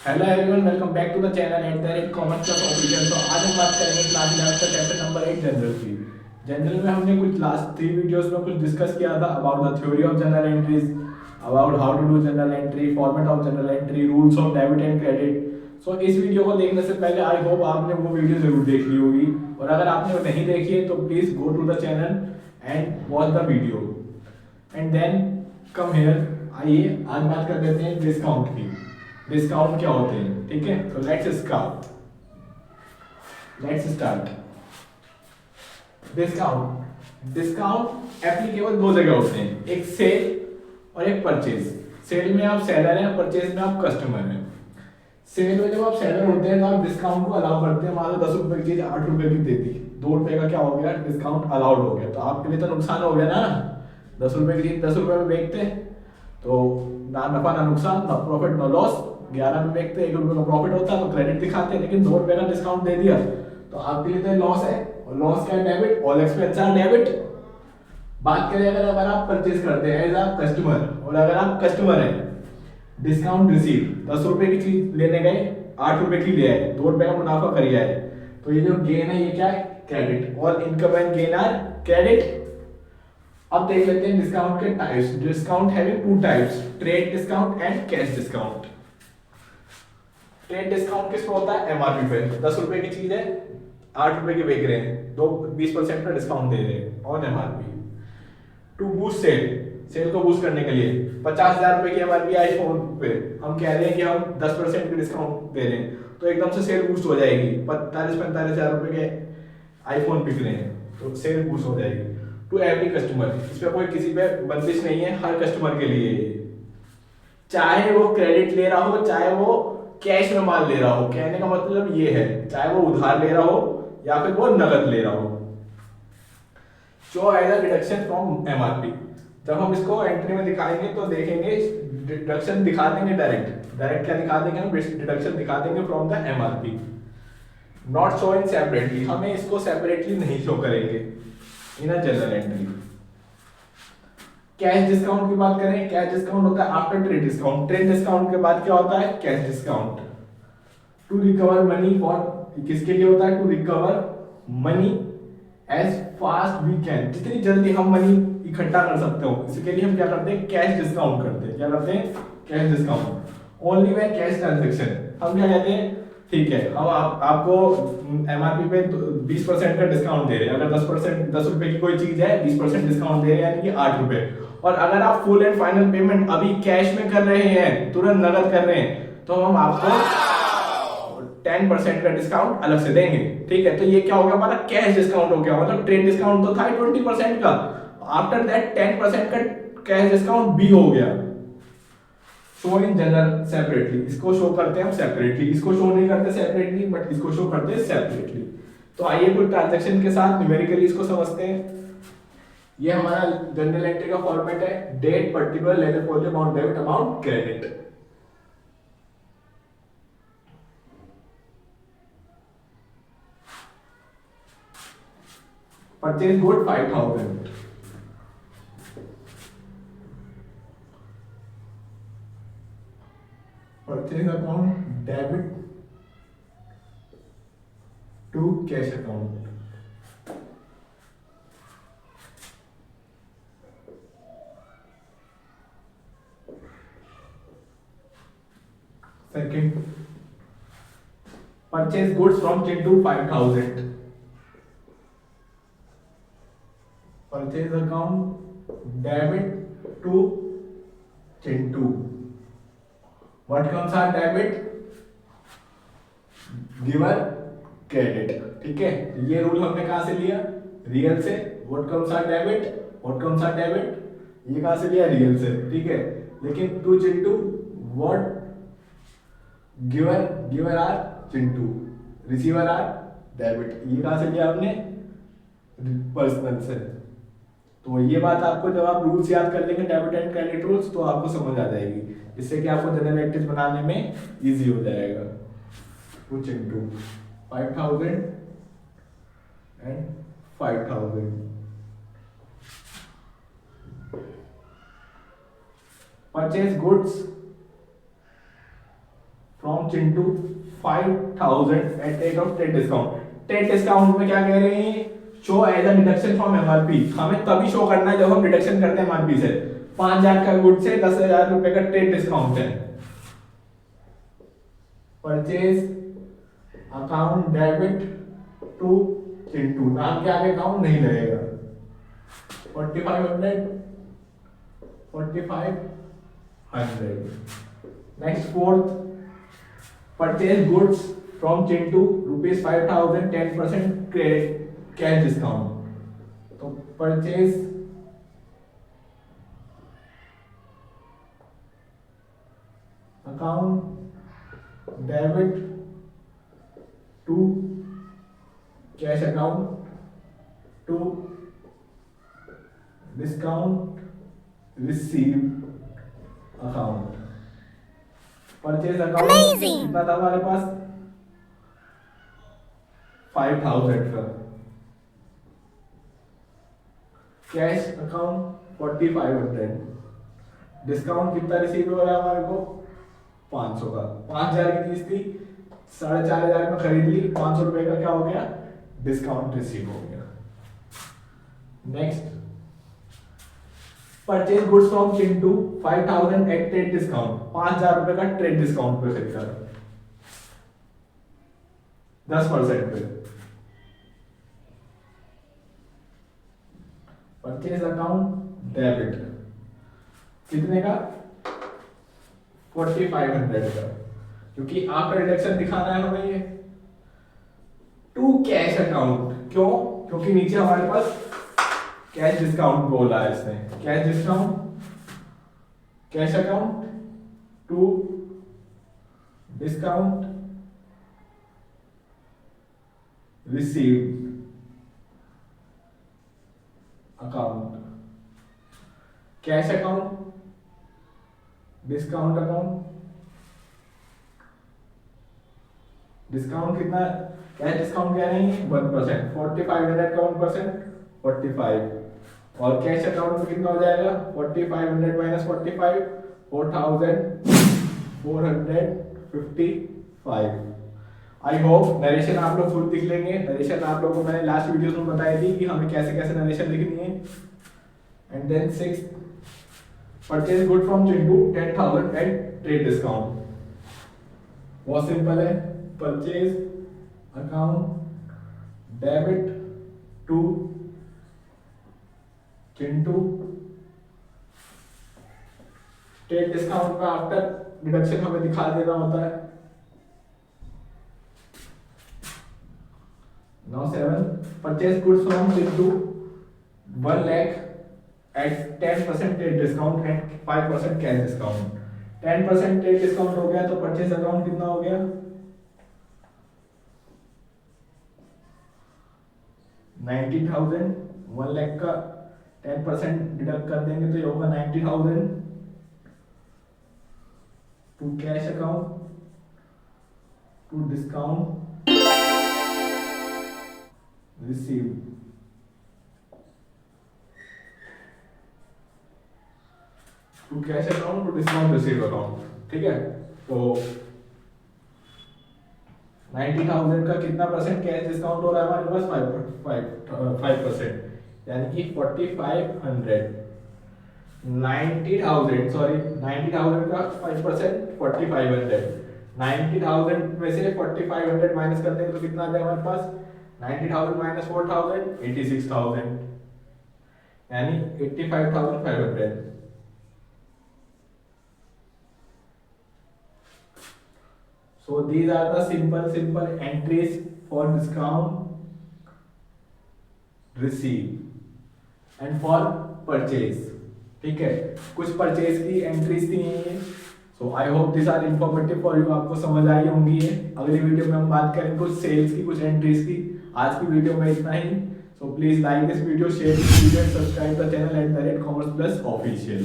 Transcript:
Hello everyone, welcome back to the channel at the rate commerce class official. तो आज हम बात करेंगे क्लास 11 का चैप्टर नंबर 8 जनरल की। जनरल में हमने कुछ लास्ट 3 वीडियोस में कुछ डिस्कस किया था about the theory of journal entries, about how to do journal entry, format of journal entry, rules of debit and credit. So इस वीडियो को देखने से पहले आई होप आपने वो वीडियो जरूर देख ली होगी, और अगर आपने वो नहीं देखी है तो please go to the channel and watch the video and then come here. आइए आज बात कर लेते हैं डिस्काउंट की। डिस्काउंट क्या होते हैं, ठीक है। तो let's start. Discount discount applicable दो जगह होते हैं, एक सेल और एक परचेज। सेल में आप सेलर हैं, परचेज में आप कस्टमर हैं। सेल में जब आप सेलर होते हैं तो आप डिस्काउंट को अलाउ करते हैं। मान लो 10 रुपए की चीज 8 रुपए की दे दी, 2 रुपए का क्या हो गया, डिस्काउंट अलाउड हो गया। तो आपके लिए तो नुकसान हो गया ना। 10 रुपए की चीज 10 रुपए में बेचते तो ना नफा ना नुकसान, ना प्रॉफिट ना लॉस। 11 में बेचते 1 रुपए का प्रॉफिट होता तो क्रेडिट दिखाते, लेकिन 2 रुपए का डिस्काउंट दे दिया तो आपके लिए तो लॉस है। और लॉस क्या है, debit. All expense are debit. बात करें अगर अगर आप परचेज करते हैं एज आप कस्टमर, और अगर आप कस्टमर हैं, डिस्काउंट रिसीव 10 रुपए की चीज लेने गए, 8 रुपए की ले आए, 2 रुपए का मुनाफा कर आए, तो ये जो गेन है ये क्या है, क्रेडिट। और income and gain are credit. अब देख लेते हैं डिस्काउंट के types. Discount having two types, trade discount and cash discount. Trade discount किस पे होता है, एमआरपी पे। 10 रुपए की चीज है, 8 रुपए की बेच रहे हैं, दो 20% का डिस्काउंट दे रहे हैं on MRP. To boost sale, sale को बूस्ट करने के लिए 50,000 रुपए की एमआरपी आईफोन पे, हम कह रहे हैं कि हम 10% की डिस्काउंट दे रहे हैं, तो एकदम से सेल बूस्ट हो जाएगी। 45-45,000 रुपए के आईफोन बिक रहे हैं तो सेल बूस्ट हो जाएगी। टू एवरी कस्टमर, इस पे कोई किसी पे बंदिश नहीं है, हर कस्टमर के लिए। चाहे वो क्रेडिट ले रहा हो, चाहे वो कैश में माल ले रहा हो। कहने का मतलब ये है, चाहे वो उधार ले रहा हो या फिर वो नगद ले रहा हो। Show as a deduction from MRP, जब हम इसको एंट्री में दिखाएंगे तो देखेंगे डिडक्शन दिखा देंगे, डायरेक्ट डायरेक्ट क्या दिखा देंगे, हम डिडक्शन दिखा देंगे from the MRP. Not show in separately, हमें इसको सेपरेटली नहीं शो करेंगे in a journal entry. Cash discount की बात करें, कैश डिस्काउंट होता है after trade discount. Trade discount के बाद क्या होता है, cash discount. To recover money for, किसके लिए होता है, to recover money as fast we can, जितनी जल्दी हम मनी इकट्ठा कर सकते हो, इसके लिए हम क्या करते हैं, कैश डिस्काउंट करते हैं। क्या करते हैं, cash discount. Only when cash transaction, हम क्या कहते हैं, ठीक है हम आपको एमआरपी पे 20% का डिस्काउंट दे रहे हैं। अगर 10% 10 रुपए की कोई चीज है, 20% डिस्काउंट दे रहे हैं, यानी कि 8 रुपए। और अगर आप फुल एंड फाइनल पेमेंट अभी कैश में कर रहे हैं, तुरंत नगद कर रहे हैं, तो हम आपको 10% का डिस्काउंट अलग से देंगे। ठीक है, तो ये क्या हो गया, हमारा कैश डिस्काउंट हो गया। मतलब ट्रेड डिस्काउंट तो था 20% का, आफ्टर दैट 10% का कैश डिस्काउंट भी हो गया। शो इन जनरल सेपरेटली, इसको शो करते हैं हम सेपरेटली, इसको शो नहीं करते सेपरेटली, बट इसको शो करते हैं सेपरेटली। तो आइए कुछ ट्रांजैक्शन के साथ न्यूमेरिकली इसको समझते हैं। ये हमारा जनरल एंट्री का फॉर्मेट है, date, particular, ledger for amount debit, amount credit. Purchase good 5,000, purchase account debit to cash account. Second, purchase goods from Chintu 5,000, purchase account debit to Chintu. What comes are debit, giver credit. ठीक है, ये rule हमने कहां से लिया, real से। What comes are debit, what comes are debit, ये कहां से लिया, रियल से। ठीक है, लेकिन to Chintu, what giver, giver are Chintu, receiver are debit, ये कहां से लिया आपने, पर्सनल से। तो ये बात आपको जब आप रूल्स याद कर लेंगे डेबिट एंड क्रेडिट रूल्स, तो आपको समझ आ जाएगी, जिससे कि आपको जनरल एंट्रीज बनाने में इजी हो जाएगा। कुछ into 5,000 and 5,000, purchase goods from Chintu 5000 at rate of trade discount. Trade discount में क्या कह रहे हैं, show as a deduction from MRP. हमें तभी शो करना है जब हम डिडक्शन करते हैं एमआरपी से। 5000 का गुड से 10,000 रुपए का ट्रेड डिस्काउंट है। Purchase account debit to Chintu, नाम के आगे अकाउंट नहीं लगेगा। 4500 next fourth, purchase goods from Chintu ₹5,000 10% credit cash discount. तो purchase account debit to cash account to discount receive account. Purchase account कितना था हमारे पास, 5000 का। Cash account 4500। डिस्काउंट कितना रिसीव हो रहा है हमारे को, 500 का। 5000 की चीज थी, 4500 में खरीद ली, 500 रुपए का क्या हो गया, डिस्काउंट रिसीव हो गया। Next, purchase goods from Chintu 5000 at trade discount. 5000 रुपए का ट्रेड डिस्काउंट पे खरीदा, 10% पे। परचेज अकाउंट डेबिट कितने का, 4500 का, क्योंकि आपका रिडक्शन दिखाना है हमें ये। टू कैश अकाउंट, क्यों, क्योंकि नीचे हमारे पास कैश डिस्काउंट बोला है इसने। Cash discount, cash account to discount received account. Cash account, discount account, discount कितना, कैश डिस्काउंट क्या नहीं, 1%। 4500 का 1%, 45। और कैश अकाउंट में कितना हो जाएगा, 4500 माइनस 45, 4455। आई होप नरेशन आप लोग खुद लिख लेंगे। नरेशन आप लोगों को मैंने लास्ट वीडियोस में बताई थी कि हमें कैसे कैसे नरेशन लिखनी है। And then 6, purchase good from Chintu 10,000 at trade discount. बहुत सिंपल है, purchase account debit to Chintu trade discount में आफ्टर डिडक्शन हमें दिखा देना होता है। Now 7, purchase goods from Chintu 1 lakh at 10% trade discount and 5% cash discount. 10% trade discount हो गया तो परचेज अकाउंट कितना हो गया, 90,000। 1 लाख का 10% डिडक्ट कर देंगे तो ये होगा 90,000 to cash account to discount receive. To cash account to discount receive account, ठीक है। तो 90,000 का कितना परसेंट कैश डिस्काउंट हो रहा है हमारे पास, 5%, यानी कि 4500। 90,000 का 5%, 4500। 90,000 में से 4500 माइनस कर दें तो कितना आ जाएगा हमारे पास, 90,000 माइनस 4,000, 86,000, यानी 85,500। So these are the simple entries for discount, receive and for purchase, ठीक है। कुछ परचेज की एंट्रीज थी ये। So I hope this are informative for you, आपको समझ आई होंगी ये। अगली वीडियो में हम बात करेंगे कुछ सेल्स की, कुछ एंट्रीज की। आज की वीडियो में इतना ही। So please like this video, share this video, subscribe the channel @commerce plus official।